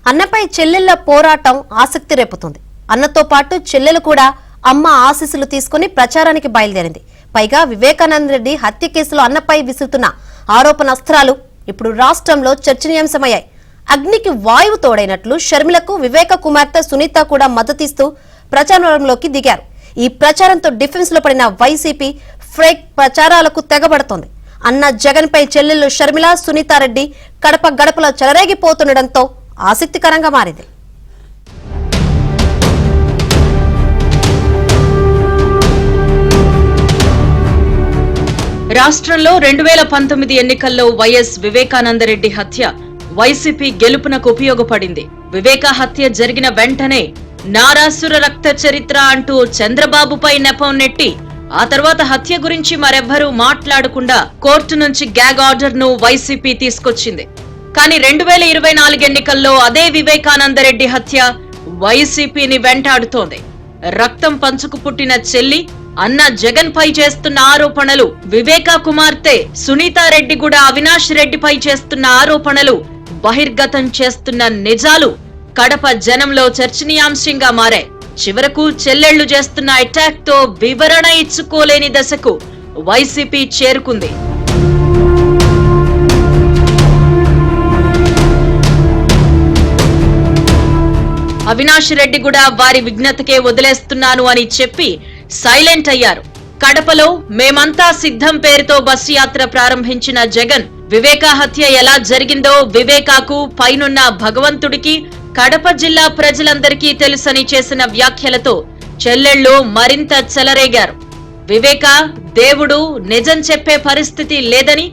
అన్నపై చెల్లెళ్ల పోరాటం ఆసక్తి రేపుతుంది. అన్నతో పాటు చెల్లెలు కూడా అమ్మ ఆశీస్సులు తీసుకుని ప్రచారానికి బయలుదేరింది. పైగా వివేకానంద రెడ్డి హత్య కేసులో అన్నపై విసురుతున్న ఆరోపణాస్త్రాలు ఇప్పుడు రాష్ట్రంలో చర్చనీయాంశమయ్యాయి. అగ్నికి వాయువు తోడైనట్లు షర్మిలకు వివేక కుమార్తె సునీత కూడా మద్దతిస్తూ ప్రచారంలోకి దిగారు. ఈ ప్రచారంతో డిఫెన్స్ లో పడిన వైసీపీ ఫేక్ ప్రచారాలకు తెగబడుతోంది. అన్న జగన్ పై చెల్లెళ్లు షర్మిల, సునీతారెడ్డి కడప గడపలో చెలరేగిపోతుండటంతో ఆసక్తికరంగా మారింది. రాష్ట్రంలో 2019 ఎన్నికల్లో వైఎస్ వివేకానందరెడ్డి హత్య వైసీపీ గెలుపునకు ఉపయోగపడింది. వివేక హత్య జరిగిన వెంటనే నారాసుర రక్త చరిత్ర అంటూ చంద్రబాబుపై నెపం నెట్టి ఆ తర్వాత హత్య గురించి మరెవ్వరూ మాట్లాడకుండా కోర్టు నుంచి గ్యాగ్ ఆర్డర్ ను వైసీపీ తీసుకొచ్చింది. కానీ 2024 ఎన్నికల్లో అదే వివేకానందరెడ్డి హత్య వైసీపీని వెంటాడుతోంది. రక్తం పంచుకు పుట్టిన చెల్లి అన్న జగన్ పై చేస్తున్న ఆరోపణలు, వివేకా కుమార్తె సునీతారెడ్డి కూడా అవినాష్ రెడ్డిపై చేస్తున్న ఆరోపణలు, బహిర్గతం చేస్తున్న నిజాలు కడప జనంలో చర్చనీయాంశంగా మారాయి. చివరకు చెల్లెళ్లు చేస్తున్న అటాక్ తో వివరణ ఇచ్చుకోలేని దశకు వైసీపీ చేరుకుంది. అవినాష్ రెడ్డి కూడా వారి విజ్ఞతకే వదిలేస్తున్నాను అని చెప్పి సైలెంట్ అయ్యారు. కడపలో మేమంతా సిద్ధం పేరుతో బస్సు యాత్ర ప్రారంభించిన జగన్ వివేకా హత్య ఎలా జరిగిందో వివేకాకు, పైనున్న భగవంతుడికి, కడప జిల్లా ప్రజలందరికీ తెలుసని చేసిన వ్యాఖ్యలతో చెల్లెళ్లు మరింత చెలరేగారు. వివేక దేవుడు, నిజం చెప్పే పరిస్థితి లేదని,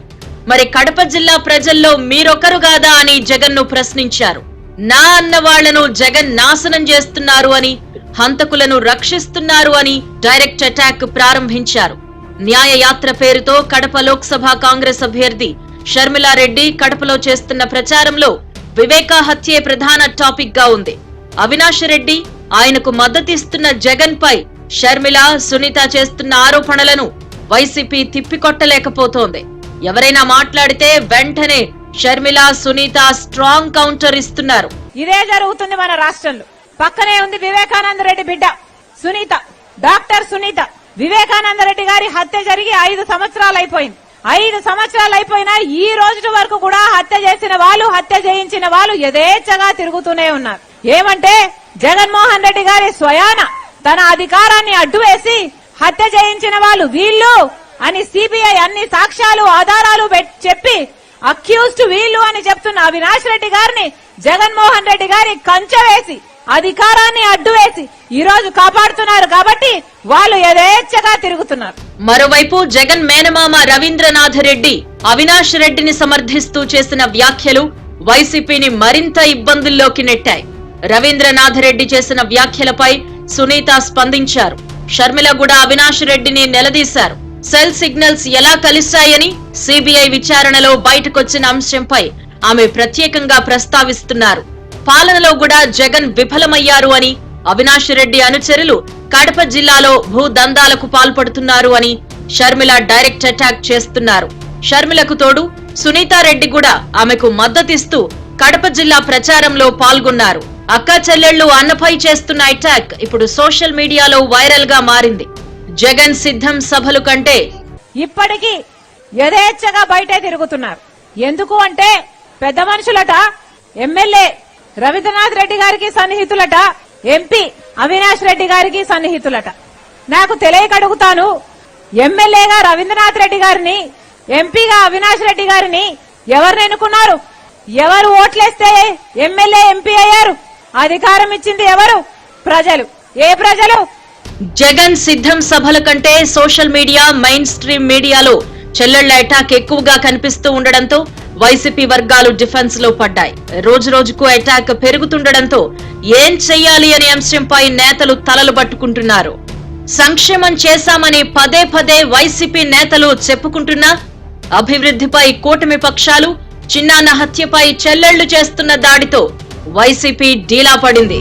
మరి కడప జిల్లా ప్రజల్లో మీరొకరు కాదా అని జగన్ ను ప్రశ్నించారు. నా అన్న వాళ్లను జగన్ నాశనం చేస్తున్నారు అని, హంతకులను రక్షిస్తున్నారు అని డైరెక్ట్ అటాక్ ప్రారంభించారు. న్యాయ యాత్ర పేరుతో కడప లోక్సభ కాంగ్రెస్ అభ్యర్థి షర్మిలారెడ్డి కడపలో చేస్తున్న ప్రచారంలో వివేకా హత్యే ప్రధాన టాపిక్ గా ఉంది. అవినాష్ రెడ్డి, ఆయనకు మద్దతిస్తున్న జగన్ పై షర్మిల, సునీత చేస్తున్న ఆరోపణలను వైసీపీ తిప్పికొట్టలేకపోతోంది. ఎవరైనా మాట్లాడితే వెంటనే షర్మిల, సునీత స్ట్రాంగ్ కౌంటర్ ఇస్తున్నారు. ఇదే జరుగుతుంది మన రాష్ట్రంలో. పక్కనే ఉంది వివేకానంద రెడ్డి బిడ్డ సునీత, డాక్టర్ సునీత. వివేకానంద రెడ్డి గారి హత్య జరిగి 5 సంవత్సరాలు అయిపోయింది. 5 సంవత్సరాలు అయిపోయినా ఈ రోజు వరకు కూడా హత్య చేసిన వాళ్ళు, హత్య చేయించిన వాళ్ళు యథేచ్ఛగా తిరుగుతూనే ఉన్నారు. ఏమంటే జగన్మోహన్ రెడ్డి గారి స్వయాన తన అధికారాన్ని అడ్డువేసి హత్య చేయించిన వాళ్ళు వీళ్ళు అని సిబిఐ అన్ని సాక్ష్యాలు, ఆధారాలు చెప్పి అక్యూజ్డ్ వీళ్ళు అని చెప్తున్న అవినాష్ రెడ్డి గారిని జగన్మోహన్ రెడ్డి గారి కంచె వేసి, అధికారాన్ని అడ్డు వేసి ఈ రోజు కాపాడుతున్నారు. కాబట్టి వాళ్ళు యథేచ్ఛగా తిరుగుతున్నారు. మరోవైపు జగన్ మేనమామ రవీంద్రనాథ్ రెడ్డి అవినాష్ రెడ్డిని సమర్థిస్తూ చేసిన వ్యాఖ్యలు వైసీపీని మరింత ఇబ్బందుల్లోకి నెట్టాయి. రవీంద్రనాథ్ రెడ్డి చేసిన వ్యాఖ్యలపై సునీత స్పందించారు. షర్మిల కూడా అవినాష్ రెడ్డిని నిలదీశారు. సెల్ సిగ్నల్స్ ఎలా కలిశాయని సిబిఐ విచారణలో బయటకొచ్చిన అంశంపై ఆమె ప్రత్యేకంగా ప్రస్తావిస్తున్నారు. పాలనలో కూడా జగన్ విఫలమయ్యారు అని, అవినాష్ రెడ్డి అనుచరులు కడప జిల్లాలో భూదందాలకు పాల్పడుతున్నారు అని షర్మిల డైరెక్ట్ అటాక్ చేస్తున్నారు. షర్మిలకు తోడు సునీతారెడ్డి కూడా ఆమెకు మద్దతిస్తూ కడప జిల్లా ప్రచారంలో పాల్గొన్నారు. అక్కా చెల్లెళ్లు అన్నపై చేస్తున్న అటాక్ ఇప్పుడు సోషల్ మీడియాలో వైరల్ గా మారింది. జగన్ సిద్ధం సభలు కంటే ఇప్పటికీ యథేచ్ఛగా బయటే తిరుగుతున్నారు. ఎందుకు అంటే పెద్ద మనుషులట, ఎమ్మెల్యే రవీంద్రనాథ్ రెడ్డి గారికి సన్నిహితులట, ఎంపీ అవినాష్ రెడ్డి గారికి సన్నిహితులట. నాకు తెలియక అడుగుతాను, ఎమ్మెల్యేగా రవీంద్రనాథ్ రెడ్డి గారిని, ఎంపీగా అవినాష్ రెడ్డి గారిని ఎవరిని ఎన్నుకున్నారు? ఎవరు ఓట్లేస్తే ఎమ్మెల్యే, ఎంపీ అయ్యారు? అధికారం ఇచ్చింది ఎవరు? ప్రజలు. ఏ ప్రజలు? జగన్ సిద్ధం సభల కంటే సోషల్ మీడియా, మెయిన్ స్ట్రీమ్ మీడియాలో చెల్లెళ్ల అటాక్ ఎక్కువగా కనిపిస్తూ ఉండడంతో వైసీపీ వర్గాలు డిఫెన్స్ లో పడ్డాయి. రోజు రోజుకు అటాక్ పెరుగుతుండడంతో ఏం చెయ్యాలి అనే అంశంపై నేతలు తలలు పట్టుకుంటున్నారు. సంక్షేమం చేశామని పదే పదే వైసీపీ నేతలు చెప్పుకుంటున్నా అభివృద్ధిపై కూటమి పక్షాలు, చిన్నాన్న హత్యపై చెల్లెళ్లు చేస్తున్న దాడితో వైసీపీ డీలా పడింది.